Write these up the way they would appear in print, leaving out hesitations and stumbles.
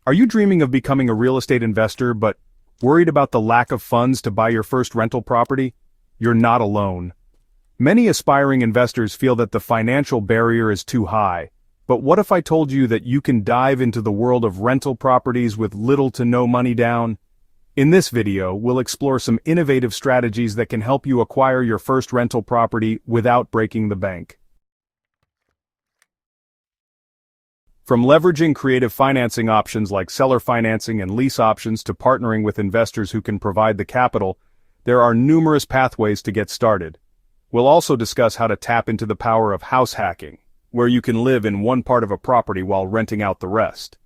Are you dreaming of becoming a real estate investor but worried about the lack of funds to buy your first rental property? You're not alone. Many aspiring investors feel that the financial barrier is too high. But what if I told you that you can dive into the world of rental properties with little to no money down? In this video, we'll explore some innovative strategies that can help you acquire your first rental property without breaking the bank. From leveraging creative financing options like seller financing and lease options to partnering with investors who can provide the capital, there are numerous pathways to get started. We'll also discuss how to tap into the power of house hacking, where you can live in one part of a property while renting out the rest.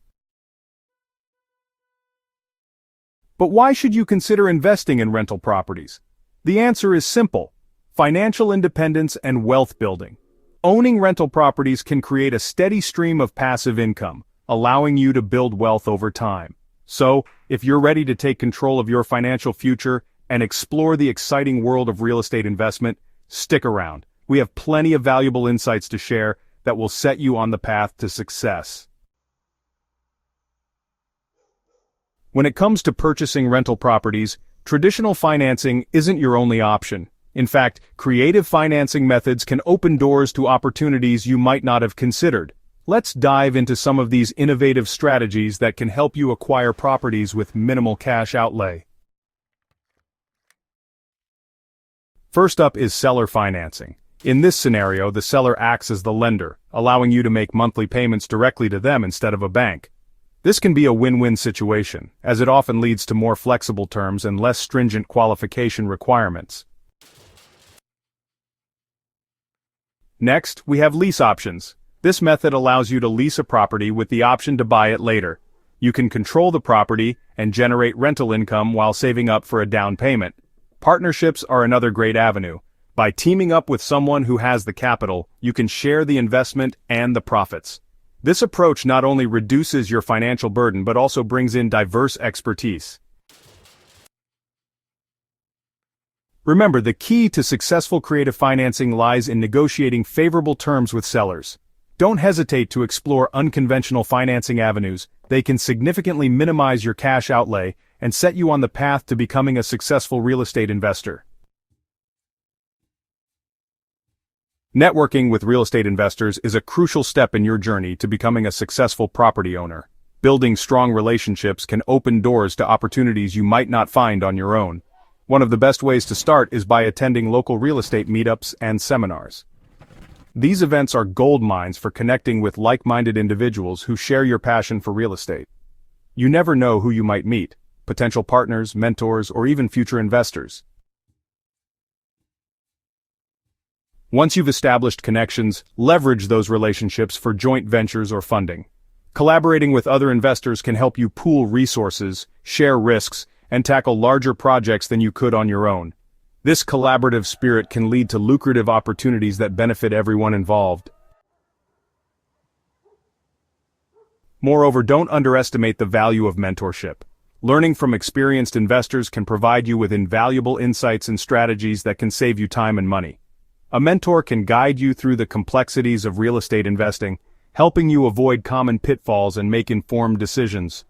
But why should you consider investing in rental properties? The answer is simple: financial independence and wealth building. Owning rental properties can create a steady stream of passive income, allowing you to build wealth over time. So, if you're ready to take control of your financial future and explore the exciting world of real estate investment, stick around. We have plenty of valuable insights to share that will set you on the path to success. When it comes to purchasing rental properties, traditional financing isn't your only option. In fact, creative financing methods can open doors to opportunities you might not have considered. Let's dive into some of these innovative strategies that can help you acquire properties with minimal cash outlay. First up is seller financing. In this scenario, the seller acts as the lender, allowing you to make monthly payments directly to them instead of a bank. This can be a win-win situation, as it often leads to more flexible terms and less stringent qualification requirements. Next, we have lease options. This method allows you to lease a property with the option to buy it later. You can control the property and generate rental income while saving up for a down payment. Partnerships are another great avenue. By teaming up with someone who has the capital, you can share the investment and the profits. This approach not only reduces your financial burden but also brings in diverse expertise. Remember, the key to successful creative financing lies in negotiating favorable terms with sellers. Don't hesitate to explore unconventional financing avenues. They can significantly minimize your cash outlay and set you on the path to becoming a successful real estate investor. Networking with real estate investors is a crucial step in your journey to becoming a successful property owner. Building strong relationships can open doors to opportunities you might not find on your own. One of the best ways to start is by attending local real estate meetups and seminars. These events are gold mines for connecting with like-minded individuals who share your passion for real estate. You never know who you might meet: potential partners, mentors, or even future investors. Once you've established connections, leverage those relationships for joint ventures or funding. Collaborating with other investors can help you pool resources, share risks, and tackle larger projects than you could on your own. This collaborative spirit can lead to lucrative opportunities that benefit everyone involved. Moreover, don't underestimate the value of mentorship. Learning from experienced investors can provide you with invaluable insights and strategies that can save you time and money. A mentor can guide you through the complexities of real estate investing, helping you avoid common pitfalls and make informed decisions.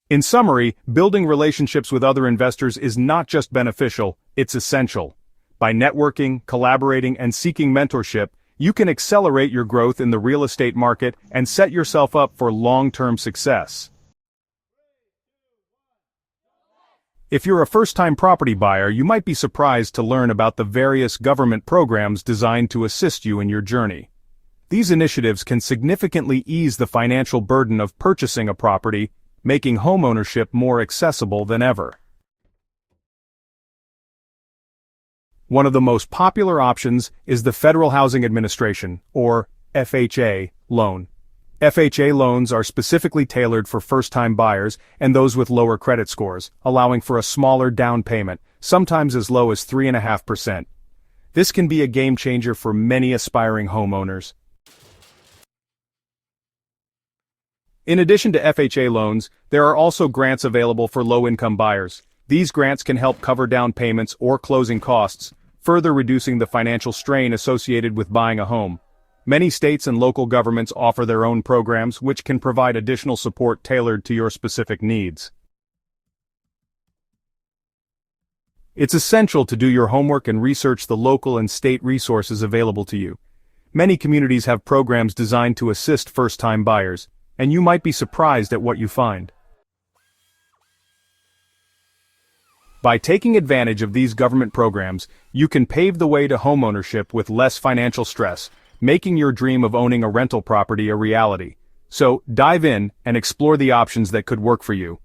In summary, building relationships with other investors is not just beneficial, it's essential. By networking, collaborating, and seeking mentorship, you can accelerate your growth in the real estate market and set yourself up for long-term success. If you're a first-time property buyer, you might be surprised to learn about the various government programs designed to assist you in your journey. These initiatives can significantly ease the financial burden of purchasing a property, making homeownership more accessible than ever. One of the most popular options is the Federal Housing Administration, or FHA, loan. FHA loans are specifically tailored for first-time buyers and those with lower credit scores, allowing for a smaller down payment, sometimes as low as 3.5%. This can be a game changer for many aspiring homeowners. In addition to FHA loans, there are also grants available for low-income buyers. These grants can help cover down payments or closing costs, further reducing the financial strain associated with buying a home. Many states and local governments offer their own programs which can provide additional support tailored to your specific needs. It's essential to do your homework and research the local and state resources available to you. Many communities have programs designed to assist first-time buyers, and you might be surprised at what you find. By taking advantage of these government programs, you can pave the way to homeownership with less financial stress, making your dream of owning a rental property a reality. So, dive in and explore the options that could work for you.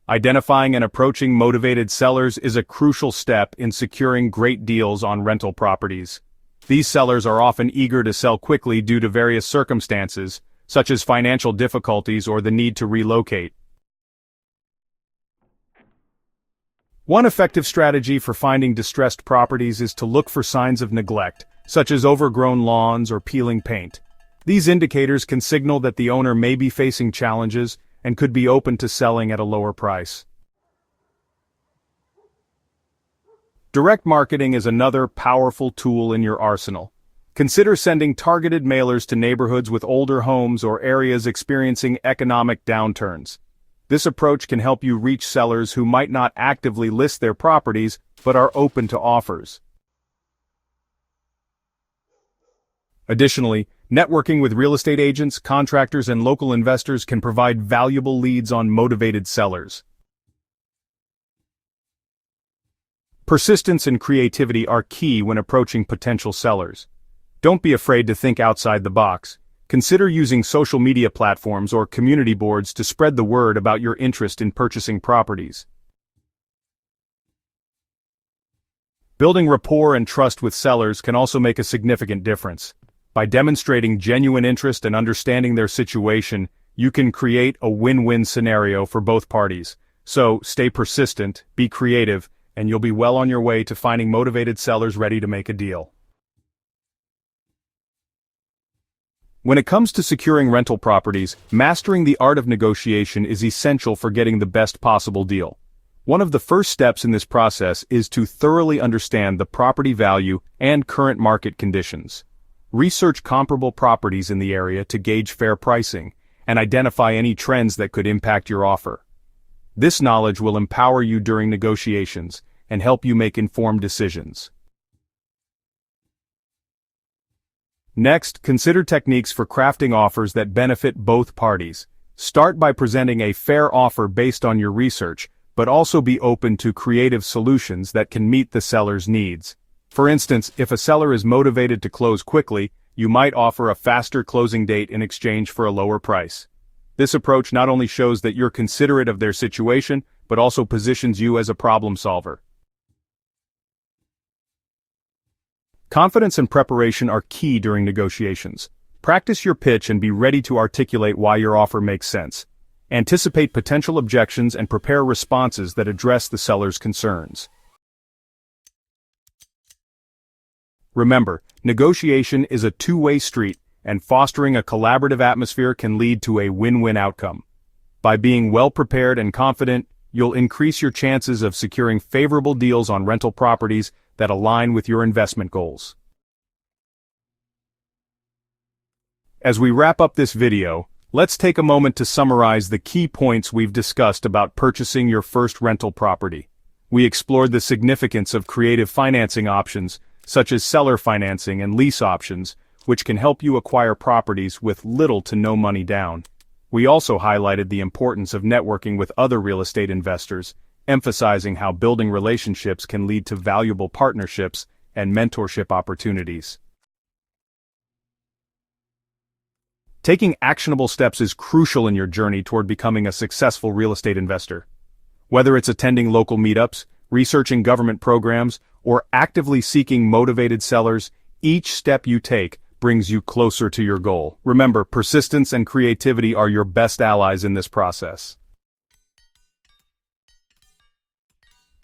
Identifying and approaching motivated sellers is a crucial step in securing great deals on rental properties. These sellers are often eager to sell quickly due to various circumstances, such as financial difficulties or the need to relocate. One effective strategy for finding distressed properties is to look for signs of neglect, such as overgrown lawns or peeling paint. These indicators can signal that the owner may be facing challenges and could be open to selling at a lower price. Direct marketing is another powerful tool in your arsenal. Consider sending targeted mailers to neighborhoods with older homes or areas experiencing economic downturns. This approach can help you reach sellers who might not actively list their properties but are open to offers. Additionally, networking with real estate agents, contractors, and local investors can provide valuable leads on motivated sellers. Persistence and creativity are key when approaching potential sellers. Don't be afraid to think outside the box. Consider using social media platforms or community boards to spread the word about your interest in purchasing properties. Building rapport and trust with sellers can also make a significant difference. By demonstrating genuine interest and understanding their situation, you can create a win-win scenario for both parties. So, stay persistent, be creative, and you'll be well on your way to finding motivated sellers ready to make a deal. When it comes to securing rental properties, mastering the art of negotiation is essential for getting the best possible deal. One of the first steps in this process is to thoroughly understand the property value and current market conditions. Research comparable properties in the area to gauge fair pricing, and identify any trends that could impact your offer. This knowledge will empower you during negotiations and help you make informed decisions. Next, consider techniques for crafting offers that benefit both parties. Start by presenting a fair offer based on your research, but also be open to creative solutions that can meet the seller's needs. For instance, if a seller is motivated to close quickly, you might offer a faster closing date in exchange for a lower price. This approach not only shows that you're considerate of their situation, but also positions you as a problem solver. Confidence and preparation are key during negotiations. Practice your pitch and be ready to articulate why your offer makes sense. Anticipate potential objections and prepare responses that address the seller's concerns. Remember, negotiation is a two-way street, and fostering a collaborative atmosphere can lead to a win-win outcome. By being well-prepared and confident, you'll increase your chances of securing favorable deals on rental properties that align with your investment goals. As we wrap up this video, let's take a moment to summarize the key points we've discussed about purchasing your first rental property. We explored the significance of creative financing options, such as seller financing and lease options, which can help you acquire properties with little to no money down. We also highlighted the importance of networking with other real estate investors, emphasizing how building relationships can lead to valuable partnerships and mentorship opportunities. Taking actionable steps is crucial in your journey toward becoming a successful real estate investor. Whether it's attending local meetups, researching government programs, or actively seeking motivated sellers, each step you take brings you closer to your goal. Remember, persistence and creativity are your best allies in this process.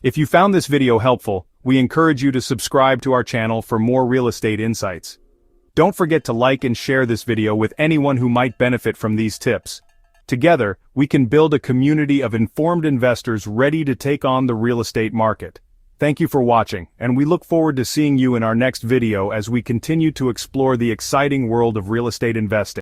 If you found this video helpful, we encourage you to subscribe to our channel for more real estate insights. Don't forget to like and share this video with anyone who might benefit from these tips. Together, we can build a community of informed investors ready to take on the real estate market. Thank you for watching, and we look forward to seeing you in our next video as we continue to explore the exciting world of real estate investing.